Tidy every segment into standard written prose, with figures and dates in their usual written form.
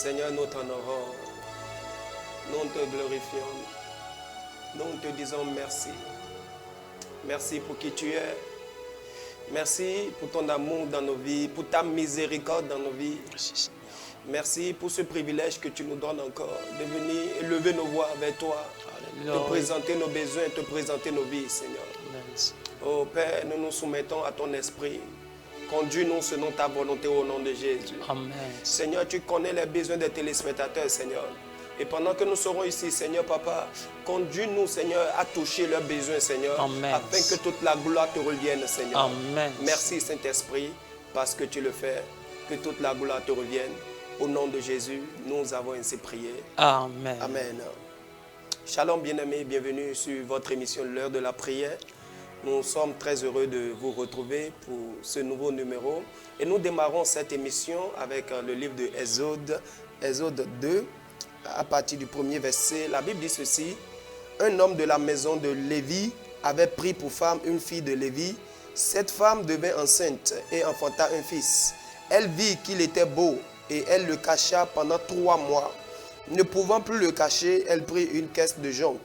Seigneur, nous t'honorons, nous te glorifions, nous te disons merci. Merci pour qui tu es. Merci pour ton amour dans nos vies, pour ta miséricorde dans nos vies. Merci pour ce privilège que tu nous donnes encore de venir élever nos voix vers toi, de présenter nos besoins, te présenter nos vies, Seigneur. Oh Père, nous nous soumettons à ton esprit. Conduis-nous selon ta volonté au nom de Jésus. Amen. Seigneur, tu connais les besoins des téléspectateurs, Seigneur. Et pendant que nous serons ici, Seigneur Papa, conduis-nous, Seigneur, à toucher leurs besoins, Seigneur, Amen. afin que toute la gloire te revienne, Seigneur. Amen. Merci, Saint-Esprit, parce que tu le fais. Que toute la gloire te revienne. Au nom de Jésus, nous avons ainsi prié. Amen. Amen. Shalom, bien-aimés, bienvenue sur votre émission L'heure de la prière. Nous sommes très heureux de vous retrouver pour ce nouveau numéro. Et nous démarrons cette émission avec le livre de Exode 2, à partir du premier verset. La Bible dit ceci: un homme de la maison de Lévi avait pris pour femme une fille de Lévi. Cette femme devint enceinte et enfanta un fils. Elle vit qu'il était beau et elle le cacha pendant 3 mois. Ne pouvant plus le cacher, elle prit une caisse de jonc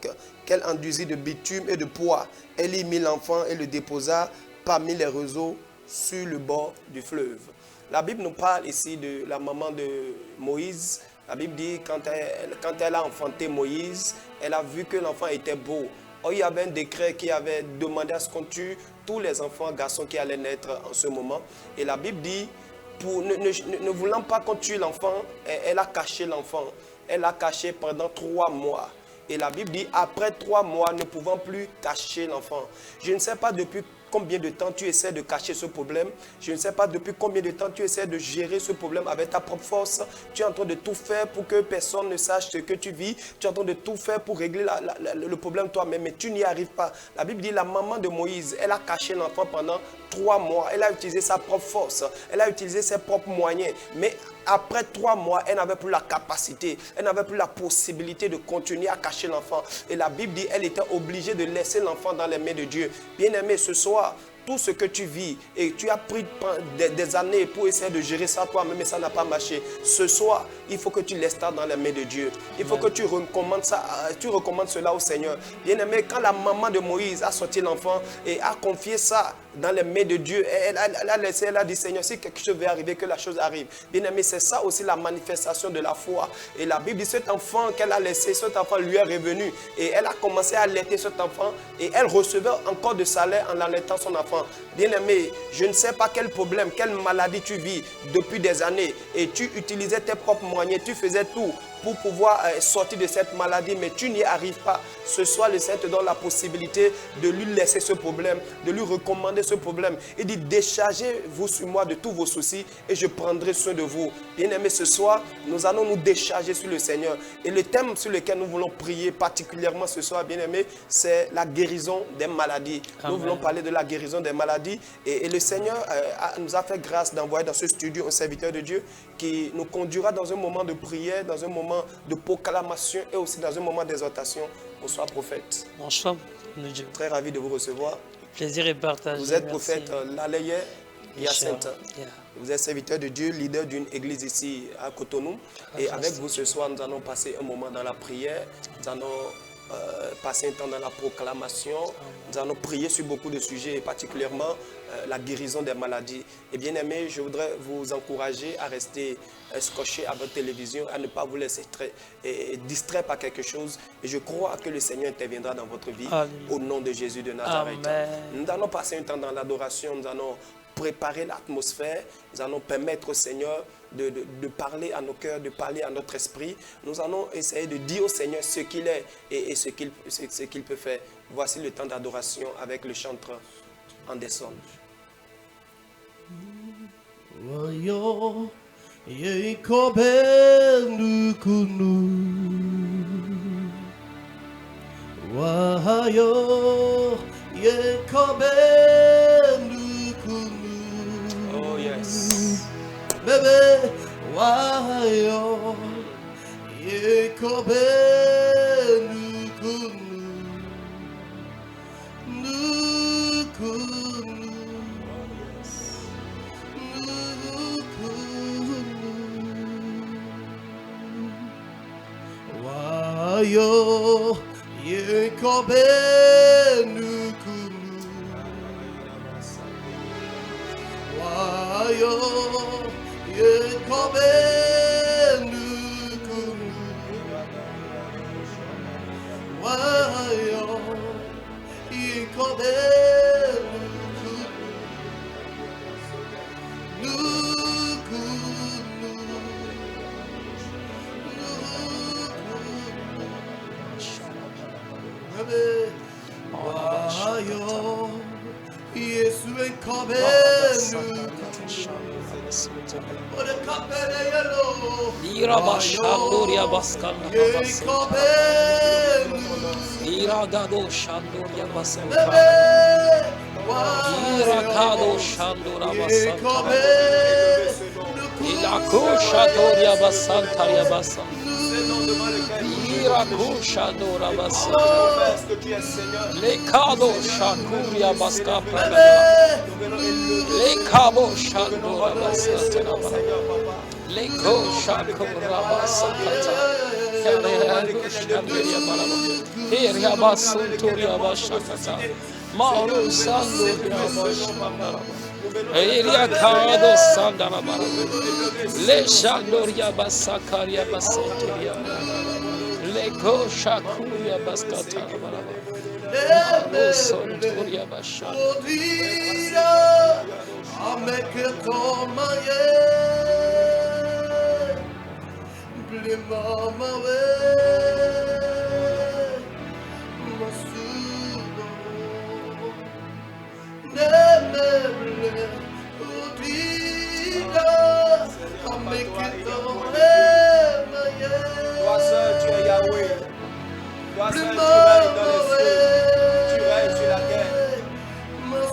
qu'elle enduisit de bitume et de pois. Elle y mit l'enfant et le déposa parmi les roseaux sur le bord du fleuve. La Bible nous parle ici de la maman de Moïse. La Bible dit quand elle a enfanté Moïse, elle a vu que l'enfant était beau. Or, il y avait un décret qui avait demandé à ce qu'on tue tous les enfants garçons qui allaient naître en ce moment. Et la Bible dit, ne voulant pas qu'on tue l'enfant, elle a caché l'enfant. Elle l'a caché pendant 3 mois. Et la Bible dit, après 3 mois, ne pouvant plus cacher l'enfant. Je ne sais pas depuis combien de temps tu essaies de cacher ce problème. Je ne sais pas depuis combien de temps tu essaies de gérer ce problème avec ta propre force. Tu es en train de tout faire pour que personne ne sache ce que tu vis. Tu es en train de tout faire pour régler le problème toi-même, mais tu n'y arrives pas. La Bible dit, la maman de Moïse, elle a caché l'enfant pendant 3 mois. Elle a utilisé sa propre force. Elle a utilisé ses propres moyens. Mais après 3 mois, elle n'avait plus la capacité, elle n'avait plus la possibilité de continuer à cacher l'enfant. Et la Bible dit, elle était obligée de laisser l'enfant dans les mains de Dieu. Bien-aimé, ce soir, tout ce que tu vis et tu as pris des années pour essayer de gérer ça toi-même, mais ça n'a pas marché. Ce soir, il faut que tu laisses ça dans les mains de Dieu. Il faut que tu recommandes cela au Seigneur. Bien-aimé, quand la maman de Moïse a sorti l'enfant et a confié ça dans les mains de Dieu, elle a dit, Seigneur, si quelque chose veut arriver, que la chose arrive. Bien-aimé, c'est ça aussi la manifestation de la foi. Et la Bible dit, cet enfant qu'elle a laissé, cet enfant lui est revenu. Et elle a commencé à allaiter cet enfant et elle recevait encore de salaire en allaitant son enfant. Bien-aimé, je ne sais pas quel problème, quelle maladie tu vis depuis des années et tu utilisais tes propres moyens, tu faisais tout pour pouvoir sortir de cette maladie, mais tu n'y arrives pas. Ce soir, le Seigneur te donne la possibilité de lui laisser ce problème, de lui recommander ce problème. Il dit, déchargez-vous sur moi de tous vos soucis et je prendrai soin de vous. Bien-aimés, ce soir, nous allons nous décharger sur le Seigneur. Et le thème sur lequel nous voulons prier particulièrement ce soir, bien-aimés, c'est la guérison des maladies. Amen. Nous voulons parler de la guérison des maladies. Et le Seigneur nous a fait grâce d'envoyer dans ce studio un serviteur de Dieu qui nous conduira dans un moment de prière, dans un moment de proclamation et aussi dans un moment d'exhortation. Bonsoir prophète. Bonsoir mon Dieu. Très ravi de vous recevoir. Le plaisir est partagé. Vous êtes prophète Laleye Hyacinthe. Yeah. Vous êtes serviteur de Dieu, leader d'une église ici à Cotonou. Et avec vous ce soir, nous allons passer un moment dans la prière. Nous allons passer un temps dans la proclamation. Nous allons prier sur beaucoup de sujets, et particulièrement la guérison des maladies. Et bien aimé, je voudrais vous encourager à rester scotché à votre télévision, à ne pas vous laisser distraire par quelque chose. Et je crois que le Seigneur interviendra dans votre vie. Alléluia. Au nom de Jésus de Nazareth. Amen. Nous allons passer un temps dans l'adoration. Nous allons préparer l'atmosphère. Nous allons permettre au Seigneur de parler à nos cœurs, de parler à notre esprit. Nous allons essayer de dire au Seigneur ce qu'il est et ce qu'il peut faire. Voici le temps d'adoration avec le chanteur Anderson. Oh yes. Bebe wayo yekobe nukunu Wayo, Yekobe Nukunu. Wayo, Yekobe Nukunu. Wayo, Yekobe Wayo, Yesu enkobe Ira bashandoria baskana enkobe Ira gado shandoria baskana Ira gado shandora baskana Ila kusha doria basantaria basan Ira kusha dora basan Le kado shakuria baskapa Le kabo shandora basatana Le ko shakura basakata Eria basunturia basakata Maru sanduria basakata Eria kado sandara baraba Le shandoria basakaria basanturia Le ko shakuria baskata baraba Maru santuria basakata Odira, ameketomaye, blimamawe, masudo, nemeble, odira, ameketomaye, Toi seul, tu es Yahweh. Toi seul, tu règnes dans les cieux. Tu règnes sur la terre.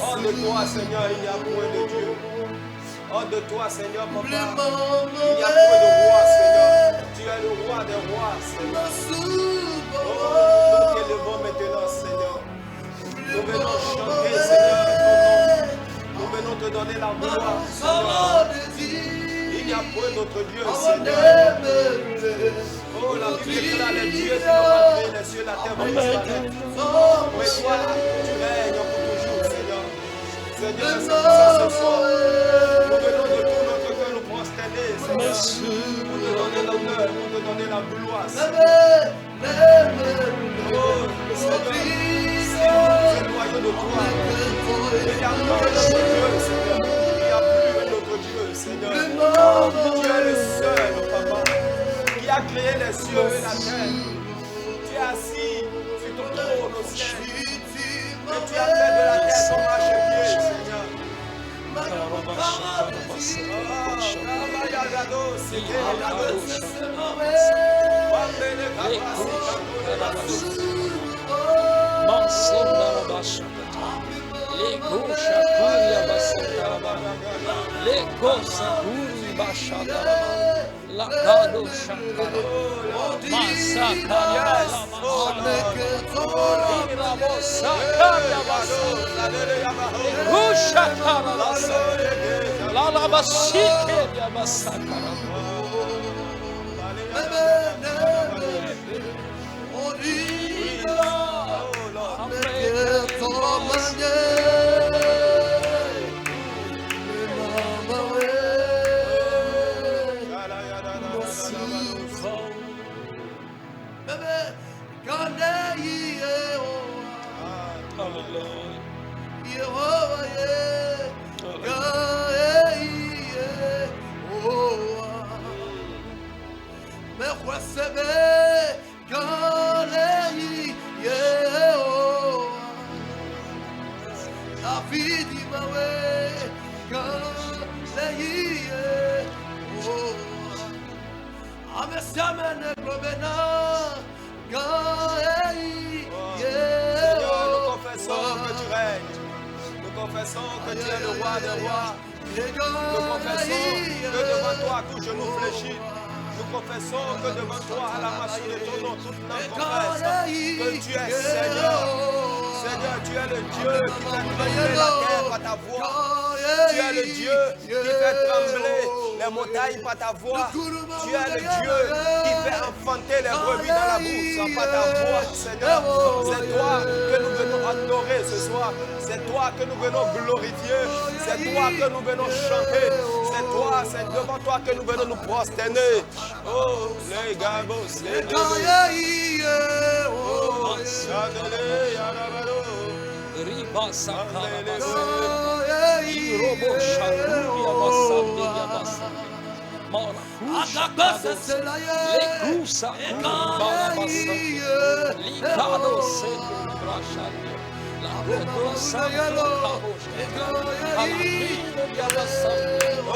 Hors de toi, Seigneur, il n'y a point de Dieu. Hors de toi, Seigneur, papa, il n'y a point de roi, Seigneur. Tu es le roi des rois, Seigneur. Oh, nous t'élevons maintenant, Seigneur. Nous venons chanter, Seigneur, ton nom. Nous venons te donner la gloire, Seigneur. Il n'y a point d'autre Dieu, Seigneur. Oh, la Bible déclare les dieux qui n'ont pas créé les cieux, la terre, mais Israël. Mais toi, tu règnes pour toujours, Seigneur. Seigneur, c'est pour ça ce soir. Nous venons de tout notre cœur nous prosterner, Seigneur. Pour te donner l'honneur, pour te donner la gloire, Seigneur. Oh, Seigneur, si nous nous éloignons de toi, il n'y a plus un autre Dieu, Seigneur. Il n'y a plus un autre Dieu, Seigneur. Tu es le seul, papa, qui a créé les cieux et la terre. Tu es assis sur ton trône au ciel. Et tu as fait de la terre ton marchepied, Seigneur. La kado shakara masakara la la basike ya masakara Confessons que tu es le roi des rois. Nous confessons que devant toi tout genou fléchit. Nous confessons que devant toi à la masse de ton nom toute langue confesse que tu es Seigneur. Seigneur, tu es le Dieu qui fait trembler la terre par ta voix. Tu es le Dieu qui fait trembler les montagnes par ta voix. Tu es le Dieu qui fait enfanter les brebis dans la bourse par ta voix, Seigneur. C'est toi que nous venons adorer ce soir. C'est toi que nous venons glorifier. C'est toi que nous venons chanter. C'est devant toi que nous venons nous prosterner. Oh, les gabos, les gabos. Oh, Riba Sakarabasa, Irobo Shakuria Basandia Basa, Marakusha, Lekusa, Barabasa, Likado Sendo Brashandi, La Robosa,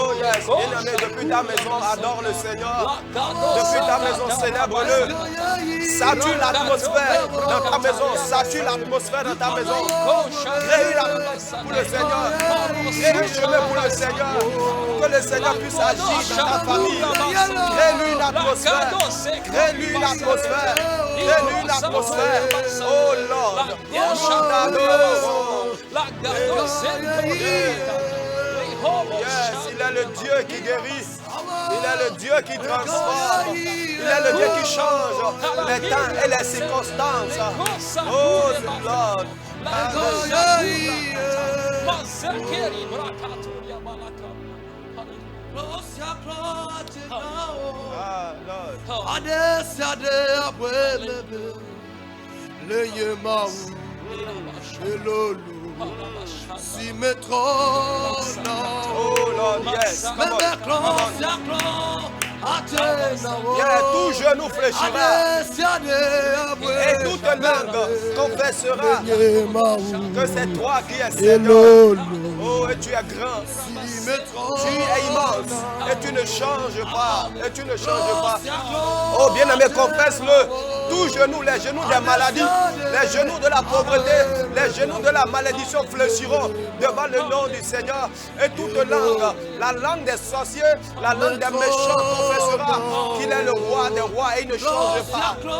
oh yes, bien-aimé, depuis ta maison, adore le Seigneur. Depuis ta maison, célèbre-le. Sature l'atmosphère dans ta maison. Sature l'atmosphère dans ta maison. Crée pour le Seigneur. Crée un chemin pour le Seigneur. Pour que le Seigneur puisse agir dans ta famille. Crée-lui une atmosphère. Crée-lui une atmosphère. Crée-lui une atmosphère. Oh Lord. Yes, il est le Dieu qui guérit. Il est le Dieu qui transforme. Il est le Dieu qui change les temps et les circonstances. Oh Lord. Ah, Lord. Si me trône, oh Lord, yes, come on. Yeah, tout genou fléchira et toute langue confessera que c'est toi qui es Seigneur. Oh, et tu es grand, tu es immense et tu ne changes pas, Oh, bien-aimé, confesse-le. Tout genou, les genoux des maladies, les genoux de la pauvreté, les genoux de la malédiction fléchiront devant le nom du Seigneur. Et toute langue, la langue des sorciers, la langue des méchants confessera qu'il est le roi des rois et il ne change pas. Oh,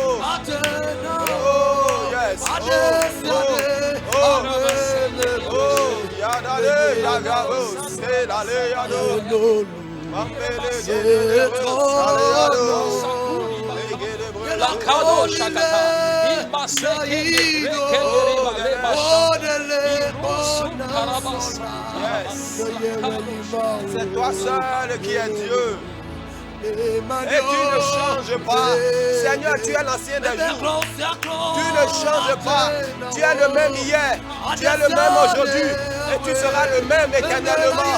oh yes. Yadale, yagabo, sedale, yado. La Kado Shakata, il Baseke, c'est toi seul qui es Dieu. Et tu ne changes pas. Seigneur, tu es l'ancien des jours. Tu ne changes pas. Tu es le même hier. Tu es le même aujourd'hui. Et tu seras le même éternellement.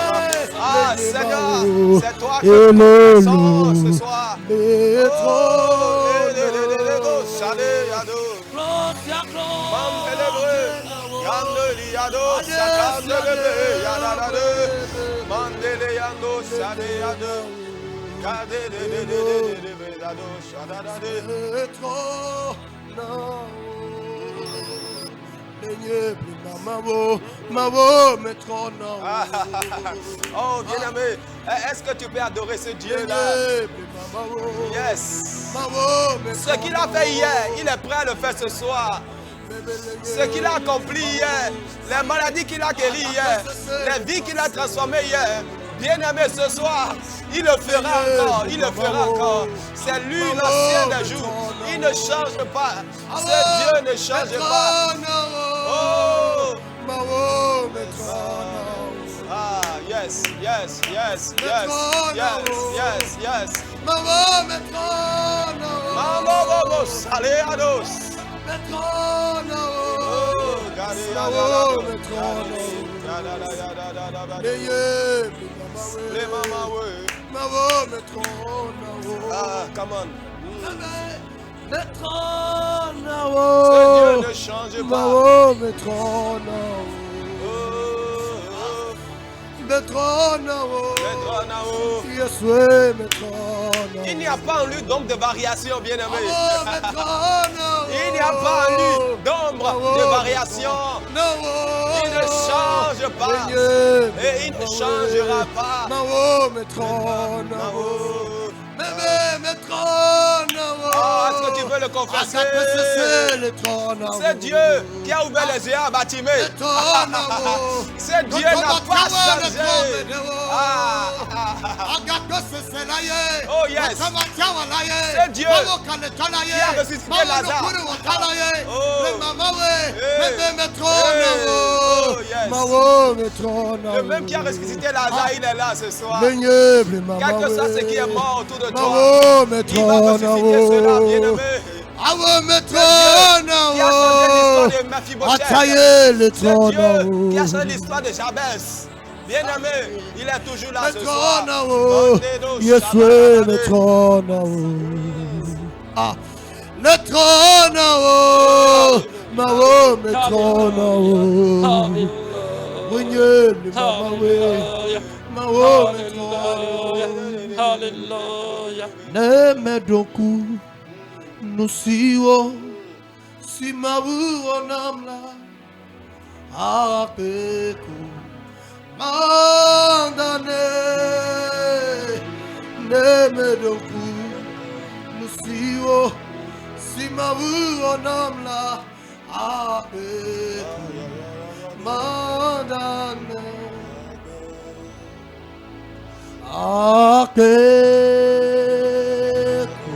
Ah, Seigneur, c'est toi que nous connaissons ce soir. Oh, bien-aimé, est-ce que tu peux adorer ce Dieu-là? Yes. Ce qu'il a fait hier, il est prêt à le faire ce soir. Ce qu'il a accompli hier, les maladies qu'il a guéries hier, les vies qu'il a transformées hier. Bien-aimé, ce soir, il le fera encore, C'est lui l'ancien des jours. Il ne change pas. Ce Dieu ne change pas. Oh! Ah, yes. Ah, come on. Ce Dieu ne change pas. Il n'y a pas en lui d'ombre de variation, bien-aimé. Il n'y a pas en lui d'ombre de variation. Il ne change pas. Et il ne changera pas. Oh, est-ce que tu veux le confesser? C'est Dieu qui a ouvert les yeux à Bartimée. Ce Dieu n'a pas changé. Oh yes. C'est Dieu qui a ressuscité Lazare. Oh yes. Le même qui a ressuscité Lazare, il est là ce soir. Quel que soit ce qui est mort autour de toi, il va ressusciter cela, bien-aimé. Qui a changé l'histoire de Mephibosheth. C'est Dieu qui a changé l'histoire de Jabez. Bien-aimé, il est toujours là ce soir. Le trône en haut. Ah, le trône en haut. Mao, le trône en haut. Alléluia. Ne me donku nous siwo si mawu onamla apeku mandane ne me donku nous siwo si mawu onamla apeku mandane apeku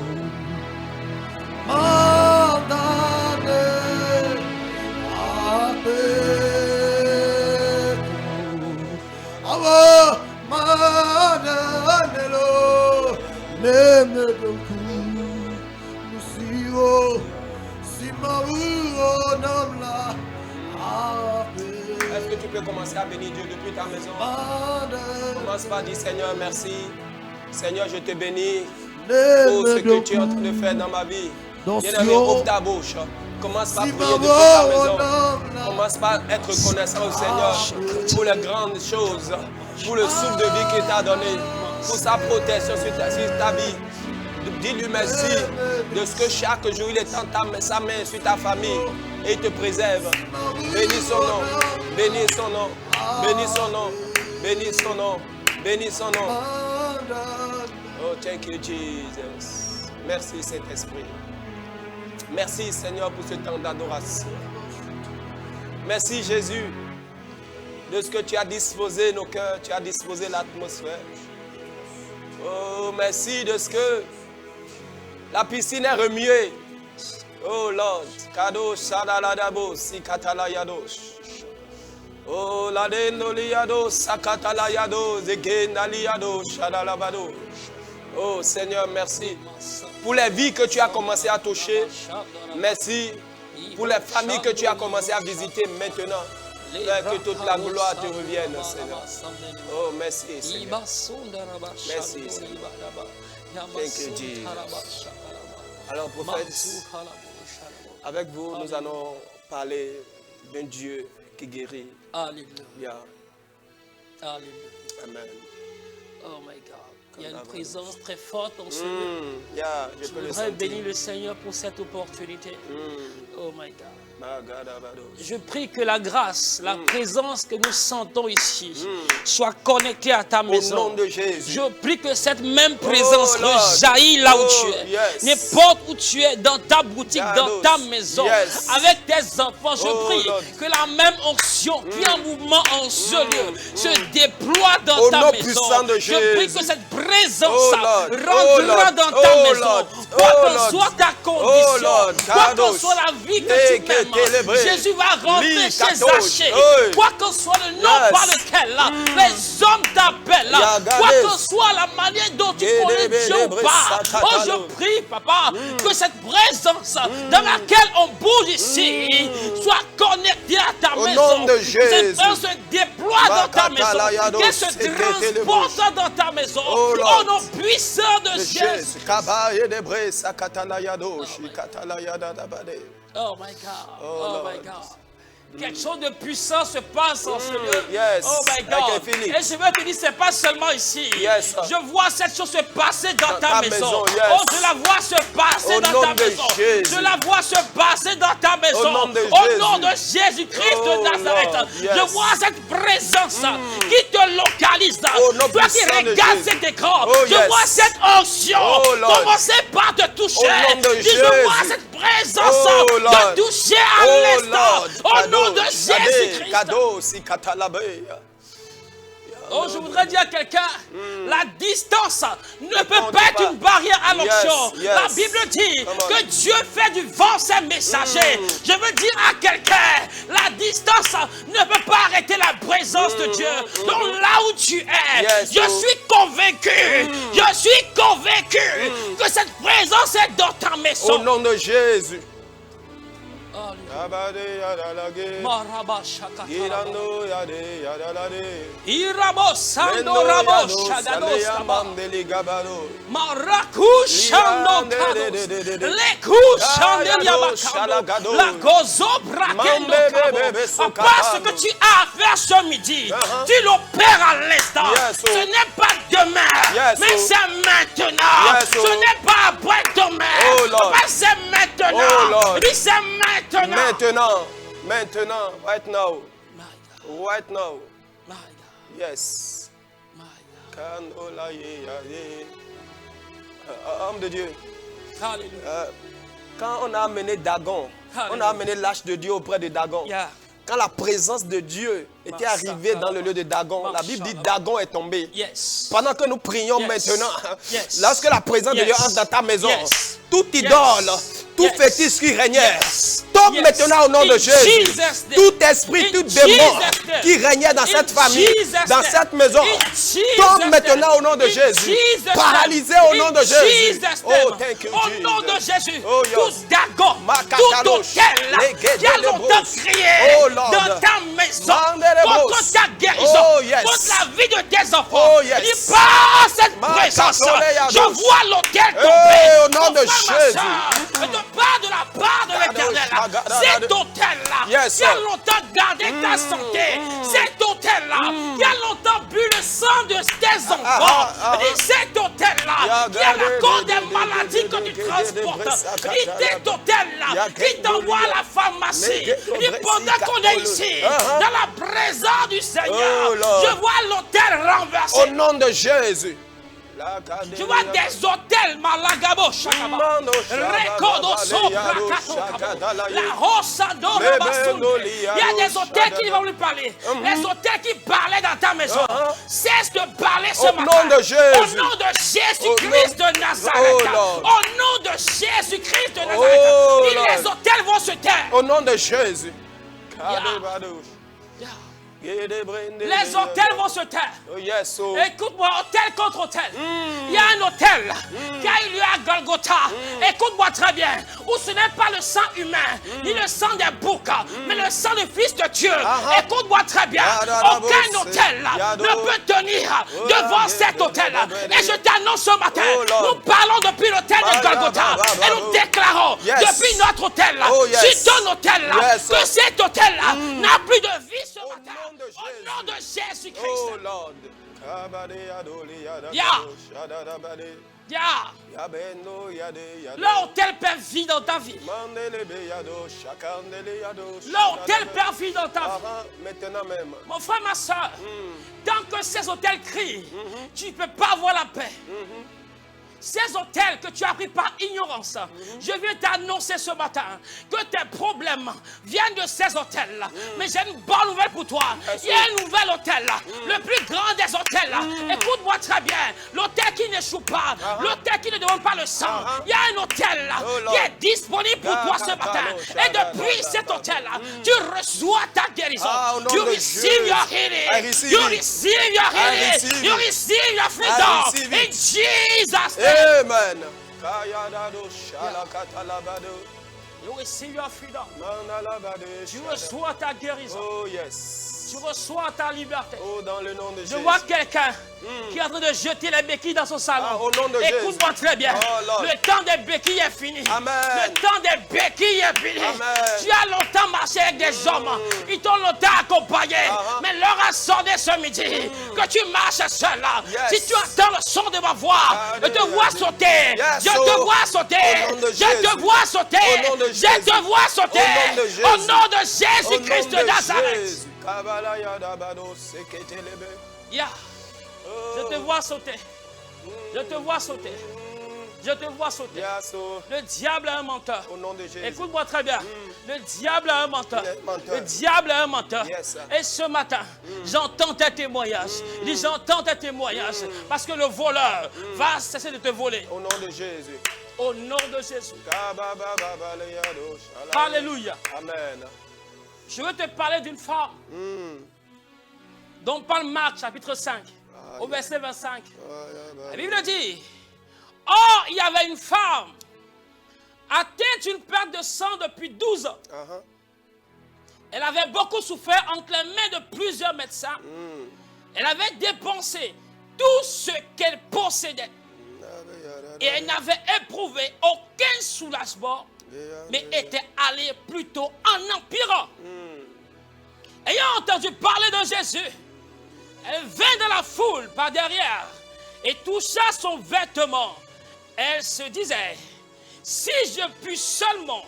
Est-ce que tu peux commencer à bénir Dieu depuis ta maison? Commence par dire Seigneur, merci. Seigneur, je te bénis pour ce que tu es en train de faire dans ma vie. Bien-aimé, ouvre ta bouche. Commence par prier depuis ta maison. Commence par être reconnaissant au Seigneur pour les grandes choses, pour le souffle de vie qu'il t'a donné, pour sa protection sur ta vie. Dis-lui merci de ce que chaque jour il étend sa main sur ta famille et il te préserve. Bénis son nom, bénis son nom, bénis son nom, bénis son nom, bénis son nom. Oh, thank you, Jesus. Merci, Saint-Esprit. Merci, Seigneur, pour ce temps d'adoration. Merci, Jésus, de ce que tu as disposé nos cœurs, tu as disposé l'atmosphère. Oh, merci de ce que la piscine est remuée. Oh, Lord. Kado shadaladabo sikatalayadosh. Oh, ladendoliado sakatalayado zegendaliado shadalabado. Oh, Seigneur, merci pour les vies que tu as commencé à toucher. Merci pour les familles que tu as commencé à visiter maintenant. Que toute la gloire te revienne, Seigneur. Oh, merci, Seigneur. Merci, Seigneur. Thank you, Jesus. Alors, prophète, avec vous, nous allons parler d'un Dieu qui guérit. Alléluia. Alléluia. Amen. Oh my God. Il y a une présence très forte en ce lieu. Je peux le voudrais sentir. bénir le Seigneur pour cette opportunité. Oh my God. My God, Abado. Je prie que la grâce, la présence que nous sentons ici soit connectée à ta Au maison. nom de Jésus. Je prie que cette même présence Oh, Lord. rejaillit là où tu es. Yes. N'importe où tu es, dans ta boutique, dans Gados. ta maison, Yes. avec tes enfants, je Oh, prie Lord. que la même onction qui est en mouvement en ce lieu se déploie dans Au ta nom maison. puissant de Je prie Jésus. que cette présence Oh, Lord. rentrera Oh, Lord. dans ta Oh, maison. Lord. Quoi Oh, que Lord. soit ta Oh, condition, Lord. quoi que Gados. soit la vie que tu mènes, Télébré. Jésus va rentrer Li, chez Kadosh. Zachée. Oui. Quoi que soit le nom Yes. par lequel là, les hommes t'appellent, là, Yagades. quoi que soit la manière dont tu connais Dieu ou pas. Sakatalo. Oh, je prie, papa, que cette présence dans laquelle on bouge ici soit connectée à ta Au maison. nom de Que cette Jésus. présence se déploie dans ta Makatalayado, maison. Qu'elle se Sekete transporte dans ta maison. Oh, Au Lord. nom puissant de De Jésus. Jésus. Kabaye debre sakatalayado, shikatalayada dabade. Oh my God. Oh, Oh, Lord. my God. Quelque chose de puissant se passe en ce lieu. yes. Oh my Like God. a feeling. Et je veux te dire, c'est pas seulement ici. Yes. Je vois cette chose se passer dans ta maison. yes. Oh, je la vois se passer Au dans nom ta de maison. Jésus. Je la vois se passer dans ta maison. Au nom de Jésus-Christ Oh, de Nazareth. Lord. Yes. Je vois cette présence qui te te localise. Au nom Toi qui puissant de regardes Jésus. cet écran, Oh, je yes. vois cette onction Oh, Lord. commencer par te toucher. Au nom de Dis, je vois Jésus. cette présence Oh, Lord. te toucher à Oh l'instant. Lord, Au nom de Jésus-Christ. cadeau, si katalabe. Oh, je voudrais dire à quelqu'un, la distance ne peut compte pas être pas. une barrière à l'onction. Yes, yes. La Bible dit Come on. que Dieu fait du vent ses messagers. Je veux dire à quelqu'un, la distance ne peut pas arrêter la présence de Dieu. Donc là où tu es, Yes, je oh. suis convaincu que cette présence est dans ta Au maison. nom de Jésus. Alléluia. Abade yadalage. Maraba shakata. Irando yade yadalade. Irabo sando Mendo rabo yado shagado sale saba. amandeli gabado. Marakushando kados, lekushande yabakando, la gozo brakendo kabo. Parce que tu as à faire ce midi, tu l'opères à l'instant. Yes, oh. Ce n'est pas demain, Yes, mais oh. c'est maintenant. Yes, oh. Ce n'est pas après demain, Oh, Lord. mais c'est maintenant. Oh, Lord. Oui, c'est maintenant. Maintenant, right now, My God, right now. my God, Yes. my God. Kanola ye yade. Homme de Dieu. Hallelujah. Quand on a amené Dagon, on a amené l'âge de Dieu auprès de Dagon. Yeah. Quand la présence de Dieu était arrivée dans le lieu de Dagon, la Bible dit Dagon est tombé. Yes. Pendant que nous prions Yes. maintenant, Yes. lorsque la présence de Yes. Dieu entre dans ta maison, Yes. tout idole, Yes. tout Yes. fétiche qui régnait, Yes. tombe Yes. maintenant au nom de In Jésus. Jesus' name. Tout esprit, In tout démon Jesus' name. qui régnait dans In cette famille, Jesus' dans name. cette maison, In Jesus' tombe name. maintenant au nom de In Jésus. Jesus' name. Paralysé au nom de In Jésus. Jesus' Oh, name. thank you, Au Jesus. nom de Jésus, Oh, yes. tout Dagon, tout Makatalos, hôtel les guédés, qui a les longtemps brousses. crié Oh, Lord. dans ta maison, Mandez les contre brousses. ta guérison, Oh, yes. contre la vie de tes enfants. Oh, yes. Il part cette présence. Makatoleyados. Je vois l'autel tomber. Hey, au nom de Mon frère, ma Jésus. sœur, je te parle de la part de l'Éternel. Cet hôtel-là, Yes, qui a sir. longtemps gardé ta santé, cet hôtel-là, qui a longtemps bu le sang de tes enfants, et cet hôtel-là, qui a la cause des maladies que tu transportes, et cet hôtel-là, qui t'envoie à la pharmacie, et pendant qu'on est ici, dans la présence du Seigneur, Oh, Lord. je vois l'hôtel renversé. Au nom de Jésus. Je vois des hôtels Malagabo Shakaba, Rekodo Sobrakato Kabo, la Rosado Rabasunde. Il y a des hôtels qui ne vont plus parler. Les hôtels qui parlaient dans ta maison. Cesse de parler ce Au matin. nom de Jésus. Au nom de Jésus-Christ Au nom- de Nazareth. Oh, Lord. Au nom de Jésus-Christ de Oh, Nazareth. Lord. Les hôtels vont se taire. Au nom de Jésus. Les hôtels vont se taire. Oh, yes, oh. Écoute-moi, hôtel contre hôtel. Il y a un hôtel qui a eu lieu à Golgotha. Écoute-moi très bien. Où ce n'est pas le sang humain, ni le sang des boucs, mais le sang du Fils de Dieu. Écoute-moi très bien. Aucun hôtel ne peut tenir devant cet hôtel. Et je t'annonce ce matin, nous parlons depuis l'hôtel de Golgotha. Et nous déclarons depuis notre hôtel, sur ton hôtel, que cet hôtel n'a plus de vie ce matin. nom de Au nom de Jésus-Christ. Oh Lord. L'hôtel perd vie dans ta vie. L'hôtel perd vie dans ta vie. Maintenant même. Mon frère, ma soeur, tant que ces hôtels crient, tu ne peux pas avoir la paix. Ces hôtels que tu as pris par ignorance, je viens t'annoncer ce matin que tes problèmes viennent de ces hôtels-là. Mais j'ai une bonne nouvelle pour toi. Il y a un nouvel hôtel, le plus grand des hôtels. Écoute-moi très bien. L'hôtel qui n'échoue pas, l'hôtel qui ne demande pas le sang. Il y a un hôtel qui est disponible pour toi ce matin. Et depuis cet hôtel-là, tu reçois ta guérison. You receive your healing. You receive your healing. You receive your freedom. In Jesus' name. Amen. You receive your freedom. Tu reçois ta guérison. Oh yes. Tu reçois ta liberté. Oh, dans le nom de Je Jésus. vois quelqu'un qui est en train de jeter les béquilles dans son salon. Au nom de Jésus. Écoute-moi très bien. Oh, Lord. Le temps des béquilles est fini. Amen. Le temps des béquilles est fini. Amen. Tu as longtemps marché avec des hommes. Ils t'ont longtemps accompagné. Mais l'heure a sonné ce midi que tu marches seul. Yes. Si tu entends le son de ma voix, je te vois sauter. Yes, Je te vois sauter. Au nom de Je Jésus. te vois sauter. Au nom de Je Jésus. te vois sauter. Au nom de Jésus. Au nom de Au Jésus-Christ nom de Nazareth. Jésus. Kabala yadabado seketelebe. Yeah. Je te vois sauter. Je te vois sauter. Je te vois sauter. Yes, oh. Le diable est un menteur. Au nom de Jésus. Écoute-moi très bien. Le diable est un menteur. Il est menteur. Le diable est un menteur. Yes. Et ce matin, j'entends tes témoignages. Je dis, j'entends tes témoignages. Parce que le voleur va cesser de te voler. Au nom de Jésus. Au nom de Jésus. Kababababaleyado, shalom. Alléluia. Amen. Je veux te parler d'une femme dont parle Marc chapitre 5 au verset 25. La Bible dit, or il y avait une femme atteinte d'une perte de sang depuis 12 ans. Elle avait beaucoup souffert entre les mains de plusieurs médecins. Elle avait dépensé tout ce qu'elle possédait. Et elle n'avait éprouvé aucun soulagement, mais était allée plutôt en empirant. Ayant entendu parler de Jésus, elle vint dans la foule par derrière et toucha son vêtement. Elle se disait, si je puis seulement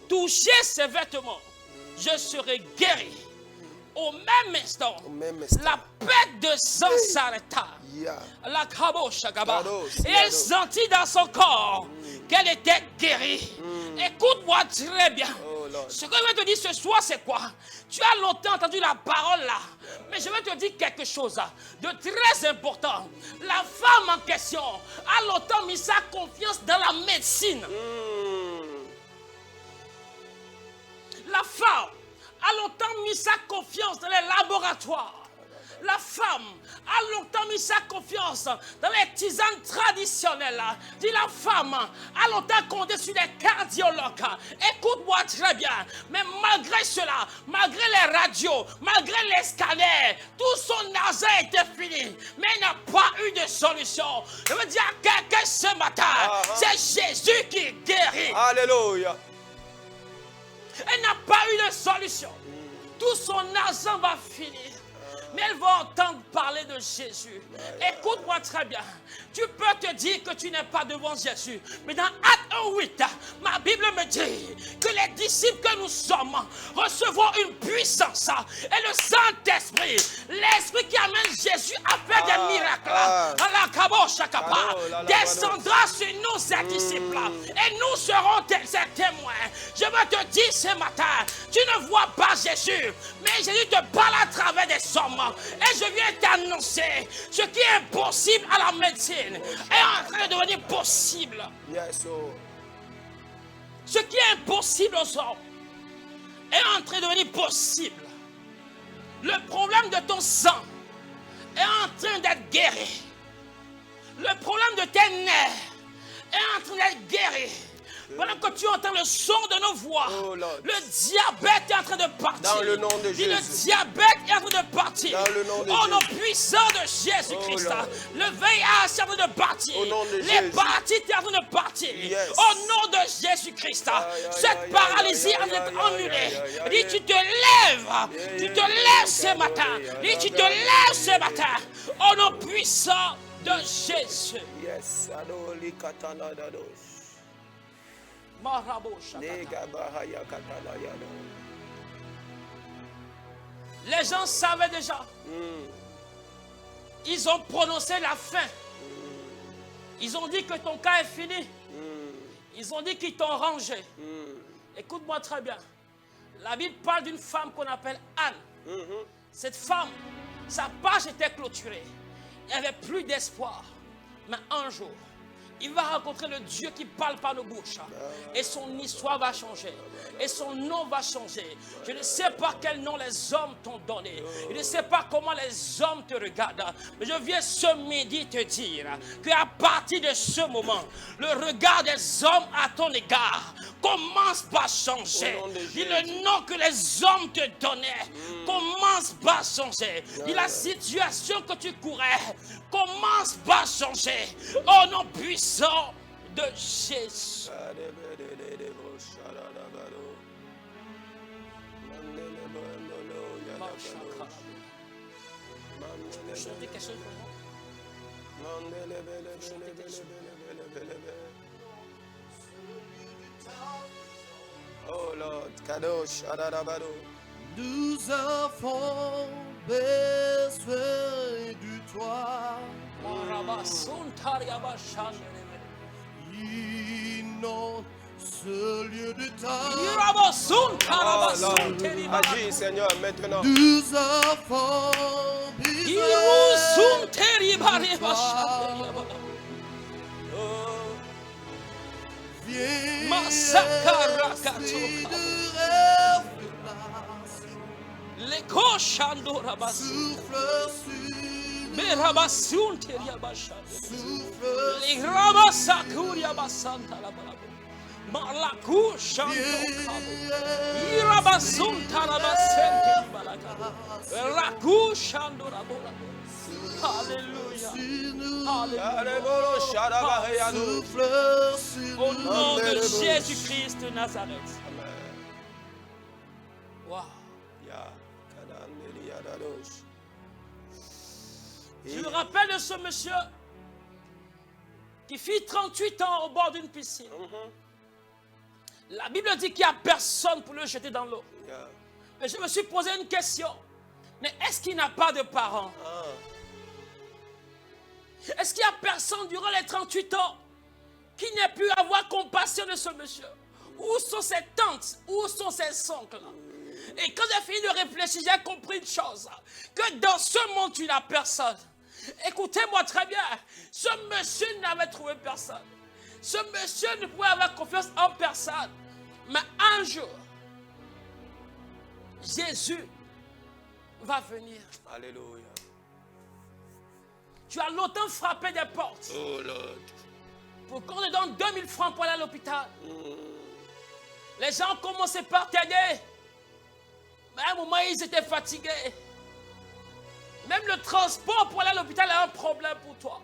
toucher ses vêtements, je serai guéri. Au même instant, la perte de sang s'arrêta. La kaboshagaba. Et elle sentit dans son corps qu'elle était guérie. Écoute-moi très bien. Ce que je vais te dire ce soir, c'est quoi? Tu as longtemps entendu la parole là. Mais je vais te dire quelque chose de très important. La femme en question a longtemps mis sa confiance dans la médecine. La femme a longtemps mis sa confiance dans les laboratoires. La femme a longtemps mis sa confiance dans les tisanes traditionnelles. Dit la femme a longtemps compté sur les cardiologues. Écoute-moi très bien. Mais malgré cela, malgré les radios, malgré les scanners, tout son argent était fini. Mais il n'a pas eu de solution. Je veux dire à quelqu'un ce matin, c'est Jésus qui guérit. Alléluia. Elle n'a pas eu de solution. Tout son argent va finir. Mais elle va entendre parler de Jésus. Écoute-moi très bien. Tu peux te dire que tu n'es pas devant Jésus. Mais dans Acte 1:8, ma Bible me dit que les disciples que nous sommes recevront une puissance. Et le Saint-Esprit, l'Esprit qui amène Jésus à faire des miracles, descendra sur nous, ces disciples. Et nous serons ses témoins. Je veux te dire ce matin, tu ne vois pas Jésus, mais Jésus te parle à travers des hommes. Et je viens t'annoncer ce qui est impossible à la médecine est en train de devenir possible. Ce qui est impossible aux hommes est en train de devenir possible. Le problème de ton sang est en train d'être guéri. Le problème de tes nerfs est en train d'être guéri. Pendant que tu entends le son de nos voix, le diabète est en train de partir. Dans le nom de Jésus. Le diabète est en train de partir. Dans le nom de Au nom puissant de Jésus-Christ. Le VIH est en train de partir. Les parasites sont en train de partir. Au nom de Jésus-Christ. Cette paralysie est en train d'être annulée. Dis, tu te lèves. Tu te lèves ce matin. Dis, tu te lèves ce matin. Au nom puissant de Jésus. Yes. Les gens savaient déjà. Ils ont prononcé la fin. Ils ont dit que ton cas est fini. Ils ont dit qu'ils t'ont rangé. Écoute-moi très bien. La Bible parle d'une femme qu'on appelle Anne. Cette femme, sa page était clôturée. Il n'y avait plus d'espoir. Mais un jour, il va rencontrer le Dieu qui parle par nos bouches. Et son histoire va changer. Et son nom va changer. Je ne sais pas quel nom les hommes t'ont donné. Je ne sais pas comment les hommes te regardent. Mais je viens ce midi te dire qu'à partir de ce moment, le regard des hommes à ton égard commence par changer. Dis le nom que les hommes te donnaient commence par changer. Dis la situation que tu courais commence par changer. Au nom puissant de Jésus. Chantez quelque chose pour moi. Chantez quelque chose. Oh Lord, Kadosh, Adadabado. Nous avons besoin de toi. Inonde ce lieu de temps. Oh Lord, agis Seigneur maintenant. Nous avons besoin de toi. Viens, esprit de révélation. Souffle sur nous. Souffle sur nous. Malaku Shanto Irabasunta Rabasente Balaka Raku Shando Rabola. Alléluia. Alléluia. Au nom de Jésus-Christ de Nazareth. Wow. Je me rappelle de ce monsieur qui fit 38 ans au bord d'une piscine. La Bible dit qu'il n'y a personne pour le jeter dans l'eau. Mais je me suis posé une question. Mais est-ce qu'il n'a pas de parents? Est-ce qu'il n'y a personne durant les 38 ans qui n'ait pu avoir compassion de ce monsieur? Où sont ses tantes? Où sont ses oncles? Et quand j'ai fini de réfléchir, j'ai compris une chose. Que dans ce monde, tu n'as personne. Écoutez-moi très bien. Ce monsieur n'avait trouvé personne. Ce monsieur ne pouvait avoir confiance en personne. Mais un jour, Jésus va venir. Alléluia. Tu as longtemps frappé des portes. Oh Lord. Pour qu'on te donne 2000 francs pour aller à l'hôpital. Les gens commençaient par t'aider. Mais à un moment, ils étaient fatigués. Même le transport pour aller à l'hôpital est un problème pour toi.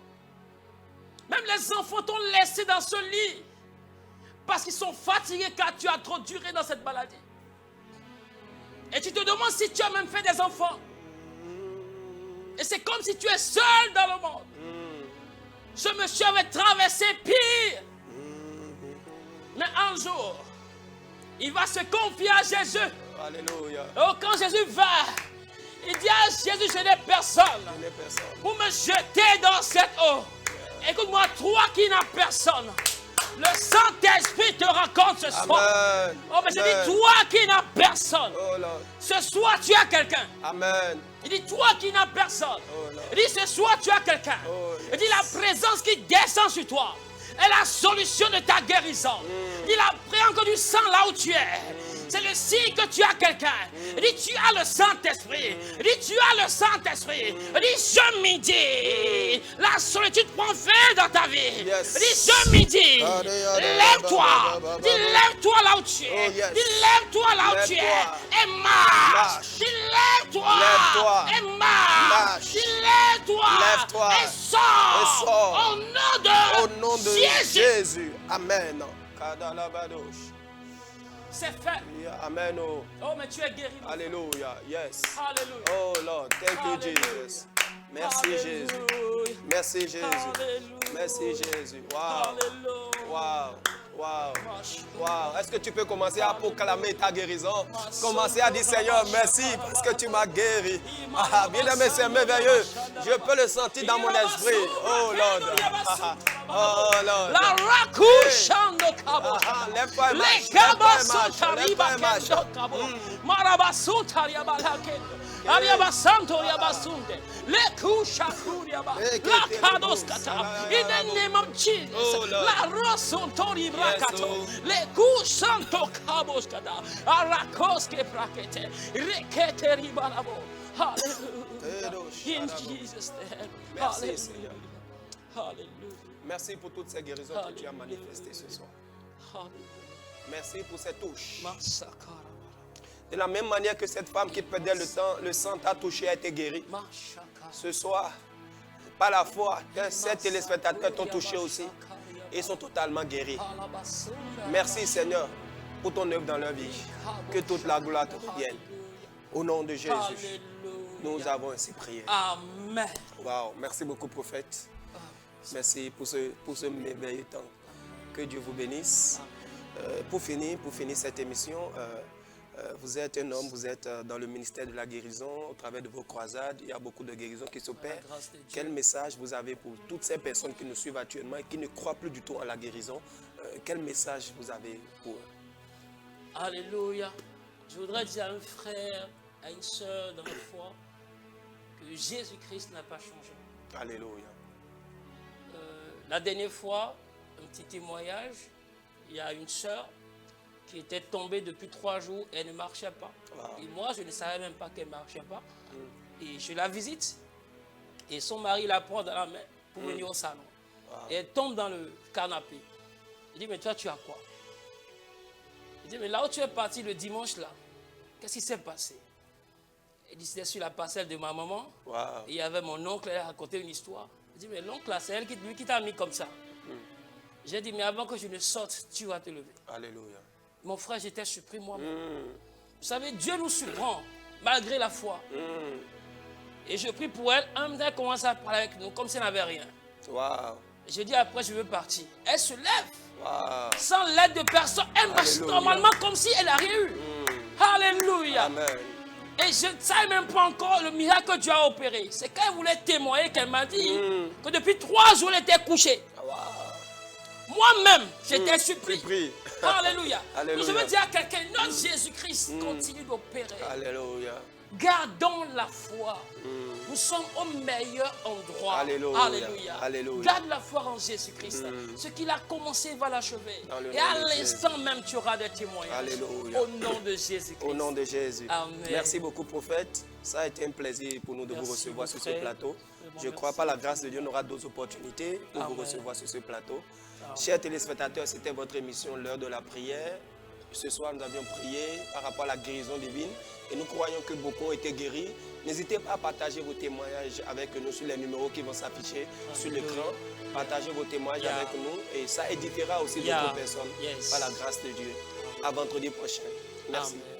Même les enfants t'ont laissé dans ce lit. Parce qu'ils sont fatigués car tu as trop duré dans cette maladie. Et tu te demandes si tu as même fait des enfants. Et c'est comme si tu es seul dans le monde. Ce monsieur avait traversé pire. Mais un jour, il va se confier à Jésus. Alléluia. Oh, quand Jésus va, il dit à Jésus, je n'ai personne pour me jeter dans cette eau. Écoute-moi, toi qui n'as personne, le Saint-Esprit te raconte ce soir. Amen. Oh, mais je dis, toi qui n'as personne, Oh Lord. ce soir tu as quelqu'un. Amen. Il dit, toi qui n'as personne. Oh Lord. Il dit, ce soir tu as quelqu'un. Oh, yes. Il dit, la présence qui descend sur toi est la solution de ta guérison. Il dit, la présence du sang là où tu es. C'est le signe que tu as quelqu'un. Il dit, tu as le Saint-Esprit. Il dit, tu as le Saint-Esprit. Il dit, ce midi, la solitude prend fin dans ta vie. Yes. Il dit, ce midi, lève-toi. Il dit, lève-toi là où tu es. Oh, yes. Il dit, lève-toi là où tu es. Lève-toi. Et marche. Marche. Il dit, lève-toi. Lève-toi. Et marche. Marche. Il dit, lève-toi. Lève-toi. Et sors. Et sors. Au nom de Jésus. Jésus. Amen. Kadalabadosh. C'est fait. Yeah, amen. Oh. Oh, mais tu es guéri. Alléluia. Yes. Alléluia. Oh Lord. Thank you, Alléluia. Jesus. Merci, Jésus. Alléluia. Merci, Jésus. Alléluia. Merci, Jésus. Wow. Alléluia. Wow. Wow. Marche. Wow. Est-ce que tu peux commencer à proclamer ta guérison? Commencer à dire, Seigneur, merci parce que tu m'as guéri. Ah, bien-aimé, c'est merveilleux. Je peux le sentir dans mon esprit. Oh Lord. Oh Lord. La rakushando kabo. Lève-toi et marche. Les kabo sotariba kendo kabo. Marabasu tariaba lakendo. Ariabasanto riabasunde. Le kushakuriaba. La kadoskata. In the name of Jesus. La rosontori brakato. Le kusanto kaboskata. Arakoske brakete. Rekete ribalabo. Hallelujah. In Jesus' name. Merci, Seigneur. Hallelujah. Merci pour toutes ces guérisons que tu as manifestées ce soir. Hallelujah. Merci pour ces touches. Masakara. De la même manière que cette femme qui perdait le sang t'a touché a été guérie. Mashakara. Ce soir, par la foi, ces téléspectateurs t'ont touché aussi. Et ils sont totalement guéris. Merci Seigneur pour ton œuvre dans leur vie. Que toute la gloire te revienne. Au nom de Jésus, nous avons ainsi prié. Amen. Wow, merci beaucoup prophète. Merci pour ce merveilleux temps. Que Dieu vous bénisse. Pour finir cette émission, Vous êtes un homme, vous êtes dans le ministère de la guérison, au travers de vos croisades, il y a beaucoup de guérisons qui s'opèrent. grâce de Dieu. Quel message vous avez pour toutes ces personnes qui nous suivent actuellement et qui ne croient plus du tout en la guérison? Quel message vous avez pour eux? Alléluia. Je voudrais dire à un frère, à une soeur dans la foi, que Jésus-Christ n'a pas changé. Alléluia. La dernière fois, un petit témoignage, il y a une soeur qui était tombée depuis 3 jours, elle ne marchait pas. Wow. Et moi, je ne savais même pas qu'elle ne marchait pas. Et je la visite, et son mari la prend dans la main pour venir au salon. Wow. Et elle tombe dans le canapé. Il dit, mais toi, tu as quoi? Il dit, mais là où tu es parti le dimanche, là, qu'est-ce qui s'est passé? Il dit, c'était sur la parcelle de ma maman. Wow. Et il y avait mon oncle, elle a raconté une histoire. Il dit, mais l'oncle, là, c'est elle qui t'a mis comme ça. J'ai dit, mais avant que je ne sorte, tu vas te lever. Alléluia. Mon frère, j'étais surpris moi-même. Vous savez, Dieu nous surprend, malgré la foi. Et je prie pour elle. Un matin, elle commence à parler avec nous, comme si elle n'avait rien. Wow. Je dis, après, je veux partir. Elle se lève, Wow. sans l'aide de personne. Elle marche Alléluia. normalement comme si elle n'a rien eu. Alléluia. Amen. Et je ne savais même pas encore le miracle que Dieu a opéré. C'est quand elle voulait témoigner qu'elle m'a dit que depuis 3 jours, elle était couchée. Wow. Moi-même, j'étais surpris. Surpris. Alléluia. Alléluia. Donc je veux dire à quelqu'un, notre Jésus-Christ continue d'opérer. Alléluia. Gardons la foi. Nous sommes au meilleur endroit. Alléluia. Alléluia. Alléluia. Garde la foi en Jésus-Christ. Ce qu'il a commencé, va l'achever. Dans le Et nom à de l'instant même, tu auras des témoignages. Alléluia. Au nom de Jésus-Christ. Au nom de Jésus. Amen. Merci beaucoup, prophète. Ça a été un plaisir pour nous de Merci, vous recevoir mon sur ce frère. plateau. Vraiment, Je ne crois merci. pas la grâce de Dieu, on aura d'autres opportunités pour vous Amen. recevoir sur ce plateau. Amen. Chers téléspectateurs, c'était votre émission L'heure de la prière. Ce soir, nous avions prié par rapport à la guérison divine et nous croyons que beaucoup ont été guéris. N'hésitez pas à partager vos témoignages avec nous sur les numéros qui vont s'afficher sur l'écran. Partagez vos témoignages Yeah. avec nous et ça édifiera aussi Yeah. d'autres personnes Yes. par la grâce de Dieu. À vendredi prochain. Merci. Amen.